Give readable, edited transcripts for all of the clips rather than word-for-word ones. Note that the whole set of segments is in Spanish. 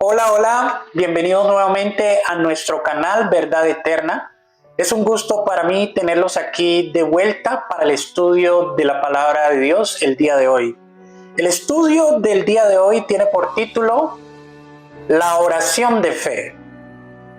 Hola, hola, bienvenidos nuevamente a nuestro canal Verdad Eterna. Es un gusto para mí tenerlos aquí de vuelta para el estudio de la palabra de Dios el día de hoy. El estudio del día de hoy tiene por título La oración de fe.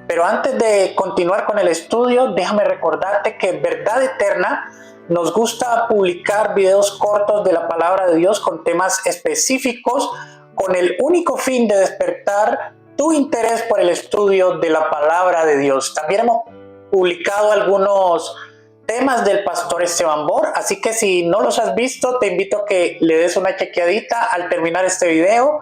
Pero antes de continuar con el estudio, déjame recordarte que Verdad Eterna nos gusta publicar videos cortos de la palabra de Dios con temas específicos con el único fin de despertar tu interés por el estudio de la palabra de Dios. También hemos publicado algunos temas del pastor Esteban Bor, así que si no los has visto, te invito a que le des una chequeadita al terminar este video,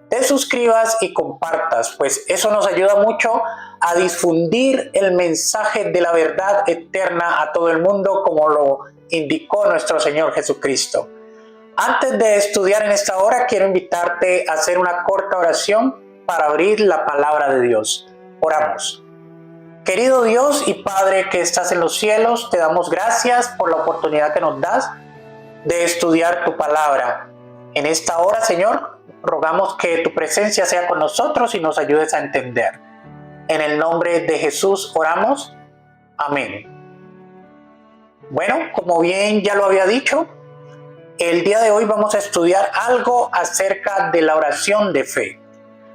te suscribas y compartas, pues eso nos ayuda mucho a difundir el mensaje de la verdad eterna a todo el mundo, como lo indicó nuestro Señor Jesucristo. Antes de estudiar en esta hora, quiero invitarte a hacer una corta oración para abrir la palabra de Dios. Oramos. Querido Dios y Padre que estás en los cielos, te damos gracias por la oportunidad que nos das de estudiar tu palabra. En esta hora, Señor, rogamos que tu presencia sea con nosotros y nos ayudes a entender. En el nombre de Jesús oramos. Amén. Bueno, como bien ya lo había dicho, el día de hoy vamos a estudiar algo acerca de la oración de fe.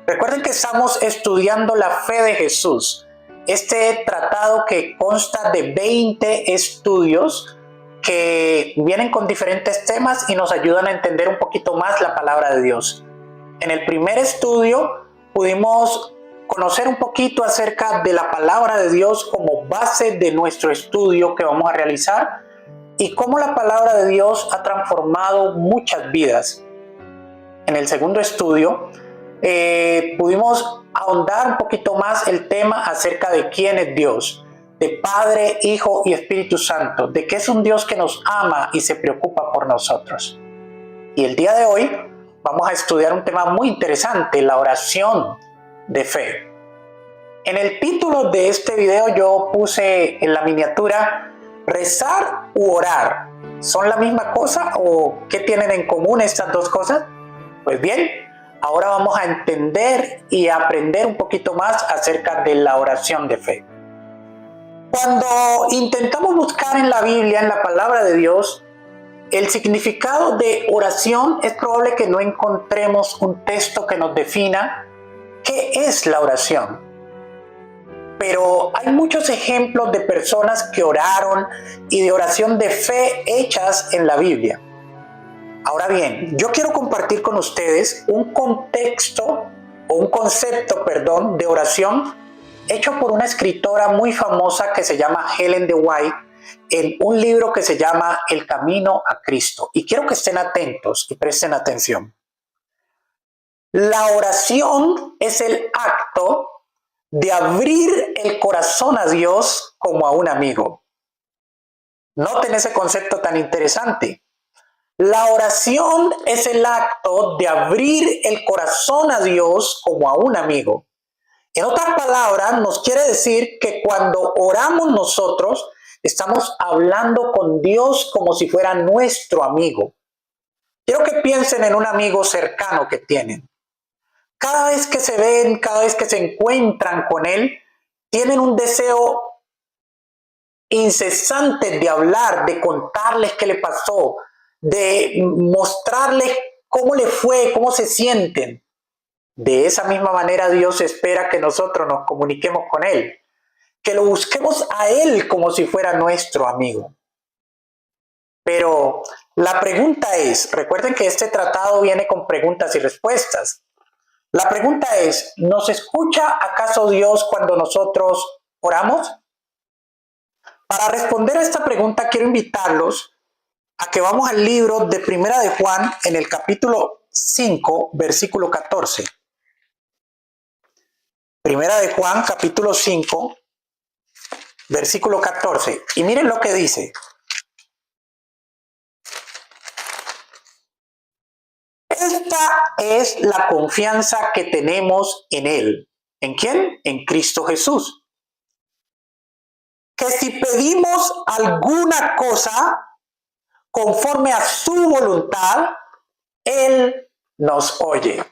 Recuerden que estamos estudiando la fe de Jesús. Este tratado que consta de 20 estudios que vienen con diferentes temas y nos ayudan a entender un poquito más la palabra de Dios. En el primer estudio pudimos conocer un poquito acerca de la palabra de Dios como base de nuestro estudio que vamos a realizar y cómo la palabra de Dios ha transformado muchas vidas. En el segundo estudio pudimos ahondar un poquito más el tema acerca de quién es Dios, de Padre, Hijo y Espíritu Santo, de que es un Dios que nos ama y se preocupa por nosotros. Y el día de hoy vamos a estudiar un tema muy interesante, la oración de fe. En el título de este video yo puse en la miniatura, rezar u orar. ¿Son la misma cosa o qué tienen en común estas dos cosas? Pues bien, ahora vamos a entender y a aprender un poquito más acerca de la oración de fe. Cuando intentamos buscar en la Biblia, en la palabra de Dios, el significado de oración, es probable que no encontremos un texto que nos defina qué es la oración. Pero hay muchos ejemplos de personas que oraron y de oración de fe hechas en la Biblia. Ahora bien, yo quiero compartir con ustedes un concepto de oración hecho por una escritora muy famosa que se llama Ellen White en un libro que se llama El Camino a Cristo. Y quiero que estén atentos y presten atención. La oración es el acto de abrir el corazón a Dios como a un amigo. Noten ese concepto tan interesante. La oración es el acto de abrir el corazón a Dios como a un amigo. En otras palabras, nos quiere decir que cuando oramos nosotros, estamos hablando con Dios como si fuera nuestro amigo. Quiero que piensen en un amigo cercano que tienen. Cada vez que se ven, cada vez que se encuentran con él, tienen un deseo incesante de hablar, de contarles qué le pasó, de mostrarles cómo le fue, cómo se sienten. De esa misma manera Dios espera que nosotros nos comuniquemos con Él, que lo busquemos a Él como si fuera nuestro amigo. Pero la pregunta es, recuerden que este tratado viene con preguntas y respuestas. La pregunta es, ¿nos escucha acaso Dios cuando nosotros oramos? Para responder a esta pregunta quiero invitarlos a que vamos al libro de Primera de Juan en el capítulo 5, versículo 14. Primera de Juan, capítulo 5, versículo 14. Y miren lo que dice. Esta es la confianza que tenemos en Él. ¿En quién? En Cristo Jesús. Que si pedimos alguna cosa conforme a su voluntad, Él nos oye.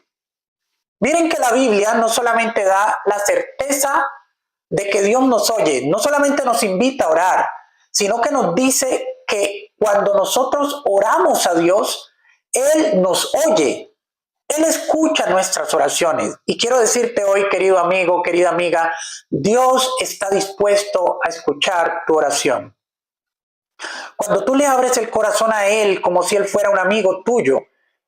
Miren que la Biblia no solamente da la certeza de que Dios nos oye, no solamente nos invita a orar, sino que nos dice que cuando nosotros oramos a Dios, Él nos oye. Él escucha nuestras oraciones. Y quiero decirte hoy, querido amigo, querida amiga, Dios está dispuesto a escuchar tu oración. Cuando tú le abres el corazón a Él como si Él fuera un amigo tuyo,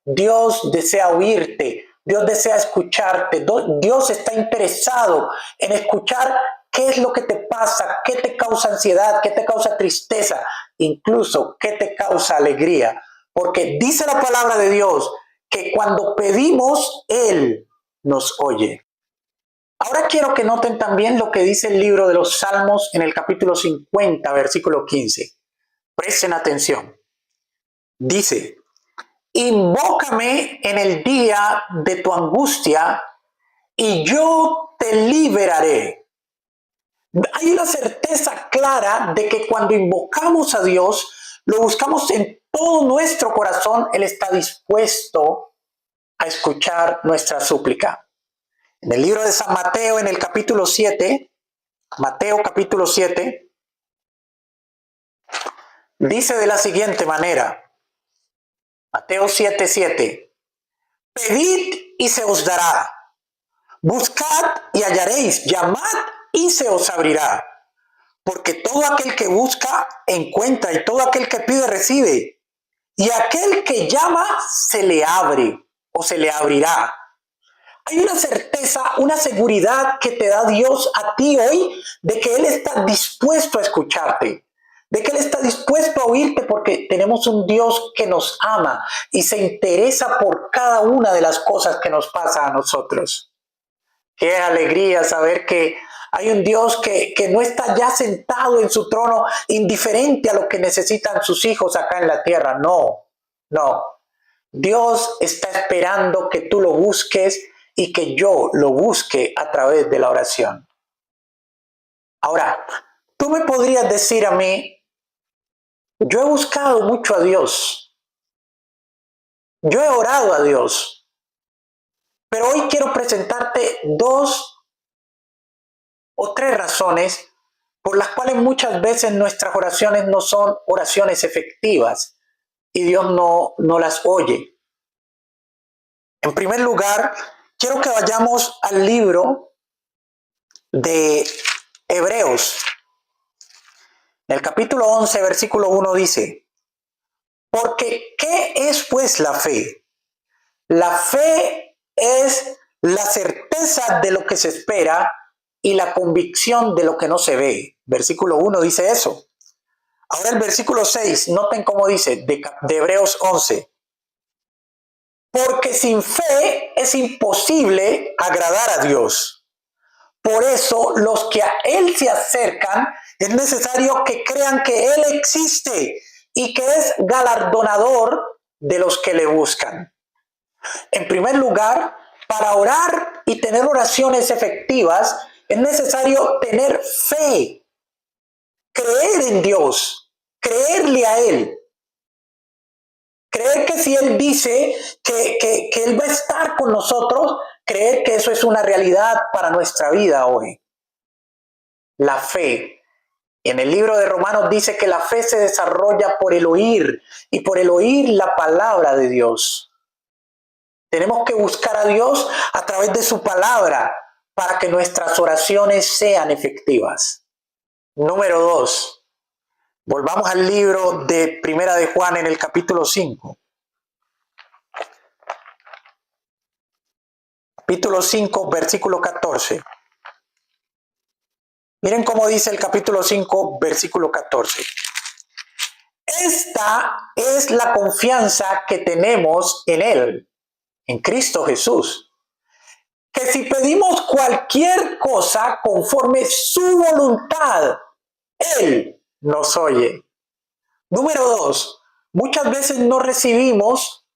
Dios desea oírte, Dios desea escucharte, Dios está interesado en escuchar qué es lo que te pasa, qué te causa ansiedad, qué te causa tristeza, incluso qué te causa alegría. Porque dice la palabra de Dios que cuando pedimos, Él nos oye. Ahora quiero que noten también lo que dice el libro de los Salmos en el capítulo 50, versículo 15. Presten atención. Dice, invócame en el día de tu angustia y yo te liberaré. Hay una certeza clara de que cuando invocamos a Dios, lo buscamos en todo nuestro corazón, Él está dispuesto a escuchar nuestra súplica. En el libro de San Mateo, en el capítulo 7, Mateo capítulo 7, dice de la siguiente manera, Mateo 7:7, pedid y se os dará, buscad y hallaréis, llamad y se os abrirá, porque todo aquel que busca encuentra y todo aquel que pide recibe, y aquel que llama se le abre o se le abrirá. Hay una certeza, una seguridad que te da Dios a ti hoy de que Él está dispuesto a escucharte, de que Él está dispuesto a oírte porque tenemos un Dios que nos ama y se interesa por cada una de las cosas que nos pasa a nosotros. Qué alegría saber que hay un Dios que no está ya sentado en su trono indiferente a lo que necesitan sus hijos acá en la tierra. No, no. Dios está esperando que tú lo busques y que yo lo busque a través de la oración. Ahora, tú me podrías decir a mí, yo he buscado mucho a Dios, yo he orado a Dios, pero hoy quiero presentarte dos o tres razones por las cuales muchas veces nuestras oraciones no son oraciones efectivas y Dios no las oye. En primer lugar, quiero que vayamos al libro de Hebreos. En el capítulo 11, versículo 1 dice, porque ¿qué es pues la fe? La fe es la certeza de lo que se espera y la convicción de lo que no se ve. Versículo 1 dice eso. Ahora el versículo 6, noten cómo dice, de Hebreos 11. Porque sin fe es imposible agradar a Dios. Por eso los que a Él se acercan es necesario que crean que Él existe y que es galardonador de los que le buscan. En primer lugar, para orar y tener oraciones efectivas es necesario tener fe, creer en Dios, creerle a Él. Creer que si Él dice que Él va a estar con nosotros, creer que eso es una realidad para nuestra vida hoy. La fe. En el libro de Romanos dice que la fe se desarrolla por el oír y por el oír la palabra de Dios. Tenemos que buscar a Dios a través de su palabra para que nuestras oraciones sean efectivas. Número 2. Volvamos al libro de Primera de Juan en el capítulo 5. Capítulo 5, versículo 14. Miren cómo dice el capítulo 5, versículo 14. Esta es la confianza que tenemos en Él, en Cristo Jesús, que si pedimos cualquier cosa conforme su voluntad, Él nos oye. Número 2, muchas veces no recibimos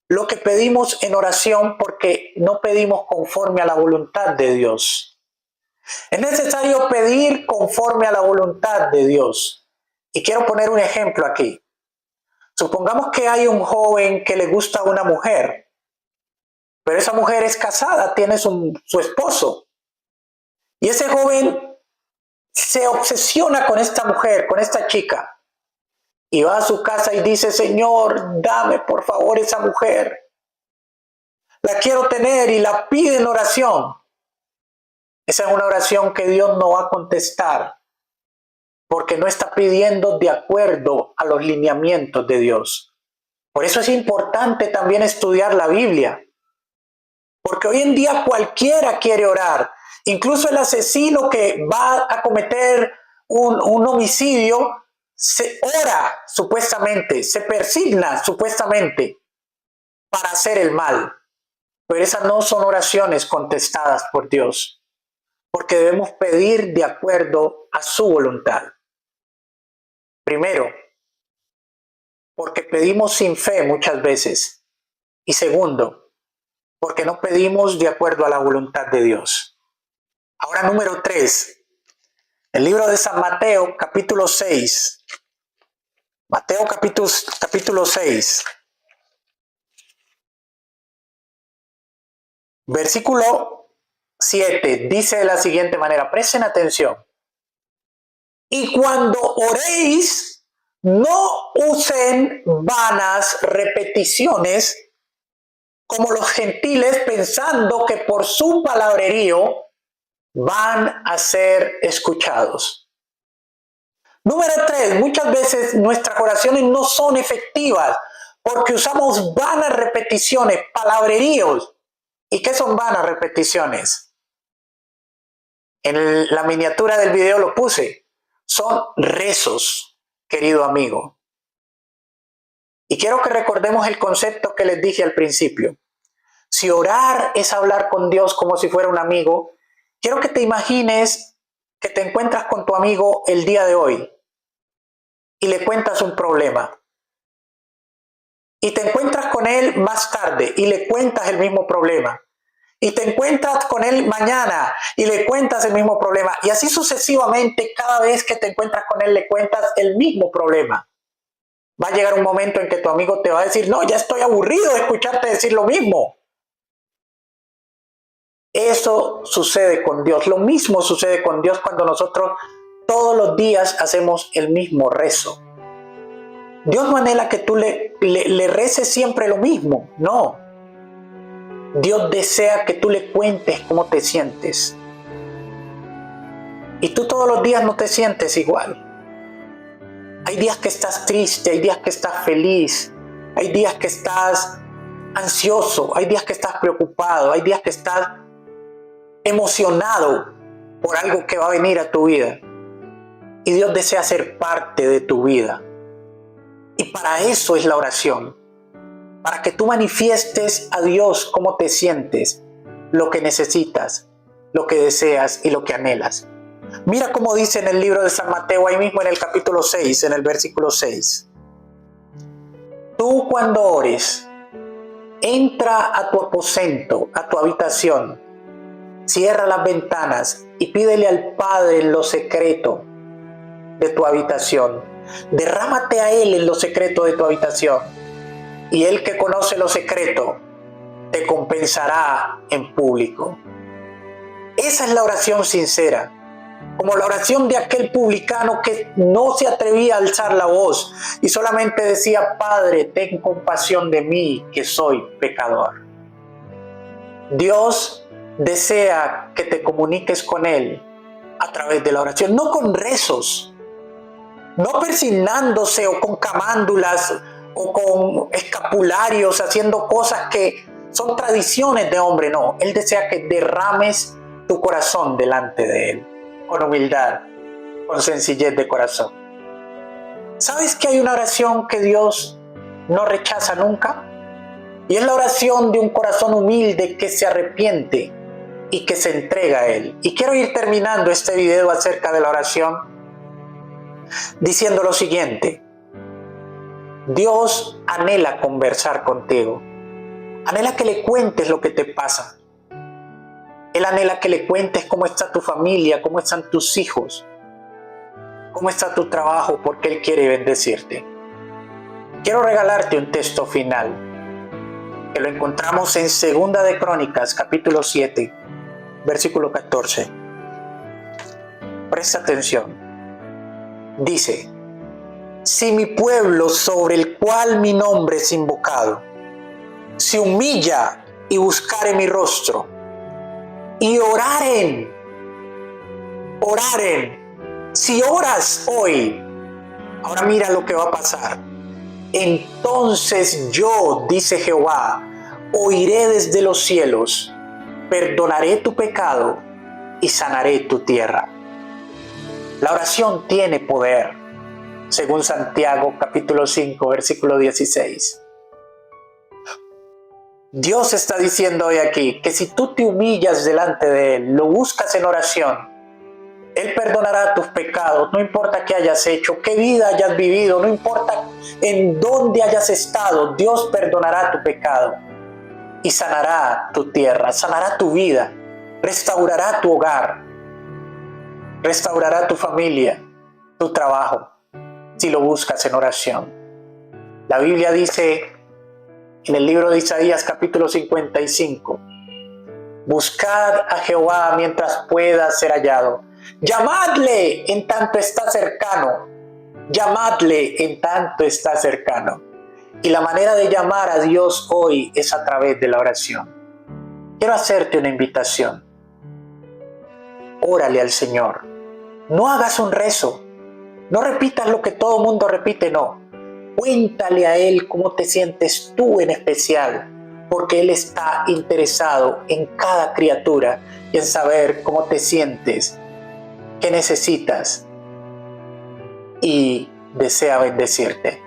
lo que pedimos en oración porque no pedimos conforme a la voluntad de Dios. Es necesario pedir conforme a la voluntad de Dios. Y quiero poner un ejemplo aquí. Supongamos que hay un joven que le gusta a una mujer Pero esa mujer es casada, tiene su esposo. Y ese joven se obsesiona con esta mujer, con esta chica. Y va a su casa y dice, Señor, dame por favor esa mujer. La quiero tener, y la pide en oración. Esa es una oración que Dios no va a contestar, porque no está pidiendo de acuerdo a los lineamientos de Dios. Por eso es importante también estudiar la Biblia, porque hoy en día cualquiera quiere orar. Incluso el asesino que va a cometer un homicidio se ora supuestamente, se persigna supuestamente para hacer el mal. Pero esas no son oraciones contestadas por Dios, porque debemos pedir de acuerdo a su voluntad. Primero, porque pedimos sin fe muchas veces. Y segundo, porque no pedimos de acuerdo a la voluntad de Dios. Ahora, número 3, el libro de San Mateo, capítulo 6. Mateo capítulo 6. Versículo 7 dice de la siguiente manera, presten atención. Y cuando oréis, no usen vanas repeticiones como los gentiles, pensando que por su palabrerío van a ser escuchados. Número 3, muchas veces nuestras oraciones no son efectivas porque usamos vanas repeticiones, palabreríos. ¿Y qué son vanas repeticiones? En la miniatura del video lo puse. Son rezos, querido amigo. Y quiero que recordemos el concepto que les dije al principio. Si orar es hablar con Dios como si fuera un amigo, quiero que te imagines que te encuentras con tu amigo el día de hoy y le cuentas un problema. Y te encuentras con él más tarde y le cuentas el mismo problema. Y te encuentras con él mañana y le cuentas el mismo problema. Y así sucesivamente, cada vez que te encuentras con él le cuentas el mismo problema. Va a llegar un momento en que tu amigo te va a decir, no, ya estoy aburrido de escucharte decir lo mismo. Eso sucede con Dios. Lo mismo sucede con Dios cuando nosotros todos los días hacemos el mismo rezo. Dios no anhela que tú le reces siempre lo mismo. No. Dios desea que tú le cuentes cómo te sientes. Y tú todos los días no te sientes igual. Hay días que estás triste, hay días que estás feliz, hay días que estás ansioso, hay días que estás preocupado, hay días que estás emocionado por algo que va a venir a tu vida. Y Dios desea ser parte de tu vida. Y para eso es la oración. Para que tú manifiestes a Dios cómo te sientes, lo que necesitas, lo que deseas y lo que anhelas. Mira cómo dice en el libro de San Mateo, ahí mismo en el capítulo 6, en el versículo 6. Tú cuando ores, entra a tu aposento, a tu habitación, cierra las ventanas y pídele al Padre en lo secreto de tu habitación. Derrámate a Él en lo secreto de tu habitación. Y Él que conoce lo secreto, te compensará en público. Esa es la oración sincera. Como la oración de aquel publicano que no se atrevía a alzar la voz y solamente decía, Padre, ten compasión de mí, que soy pecador. Dios desea que te comuniques con Él a través de la oración, no con rezos, no persignándose o con camándulas o con escapularios, haciendo cosas que son tradiciones de hombre. No, Él desea que derrames tu corazón delante de Él, con humildad, con sencillez de corazón. ¿Sabes que hay una oración que Dios no rechaza nunca? Y es la oración de un corazón humilde que se arrepiente y que se entrega a Él. Y quiero ir terminando este video acerca de la oración diciendo lo siguiente. Dios anhela conversar contigo. Anhela que le cuentes lo que te pasa. Él anhela que le cuentes cómo está tu familia, cómo están tus hijos, cómo está tu trabajo, porque Él quiere bendecirte. Quiero regalarte un texto final. que lo encontramos en Segunda de Crónicas, capítulo 7, versículo 14. Presta atención. Dice: si mi pueblo, sobre el cual mi nombre es invocado, se humilla y buscare mi rostro, y oraren, si oras hoy, ahora mira lo que va a pasar. Entonces yo, dice Jehová, oiré desde los cielos, perdonaré tu pecado y sanaré tu tierra. La oración tiene poder, según Santiago capítulo 5, versículo 16. Dios está diciendo hoy aquí que si tú te humillas delante de Él, lo buscas en oración, Él perdonará tus pecados, no importa qué hayas hecho, qué vida hayas vivido, no importa en dónde hayas estado, Dios perdonará tu pecado y sanará tu tierra, sanará tu vida, restaurará tu hogar, restaurará tu familia, tu trabajo, si lo buscas en oración. La Biblia dice en el libro de Isaías capítulo 55, buscad a Jehová mientras pueda ser hallado. Llamadle en tanto está cercano. Llamadle en tanto está cercano. Y la manera de llamar a Dios hoy es a través de la oración. Quiero hacerte una invitación. Órale al Señor. No hagas un rezo. No repitas lo que todo mundo repite, no. Cuéntale a Él cómo te sientes tú en especial, porque Él está interesado en cada criatura y en saber cómo te sientes, qué necesitas, y desea bendecirte.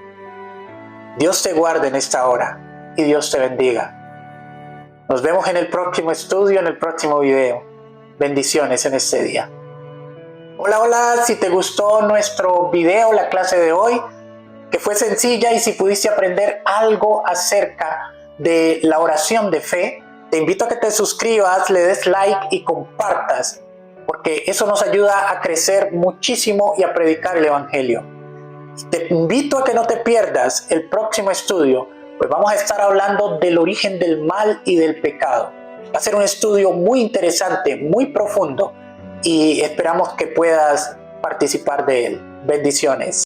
Dios te guarde en esta hora y Dios te bendiga. Nos vemos en el próximo estudio, en el próximo video. Bendiciones en este día. Hola, si te gustó nuestro video, la clase de hoy, que fue sencilla, y si pudiste aprender algo acerca de la oración de fe, te invito a que te suscribas, le des like y compartas, porque eso nos ayuda a crecer muchísimo y a predicar el Evangelio. Te invito a que no te pierdas el próximo estudio, pues vamos a estar hablando del origen del mal y del pecado. Va a ser un estudio muy interesante, muy profundo, y esperamos que puedas participar de él. Bendiciones.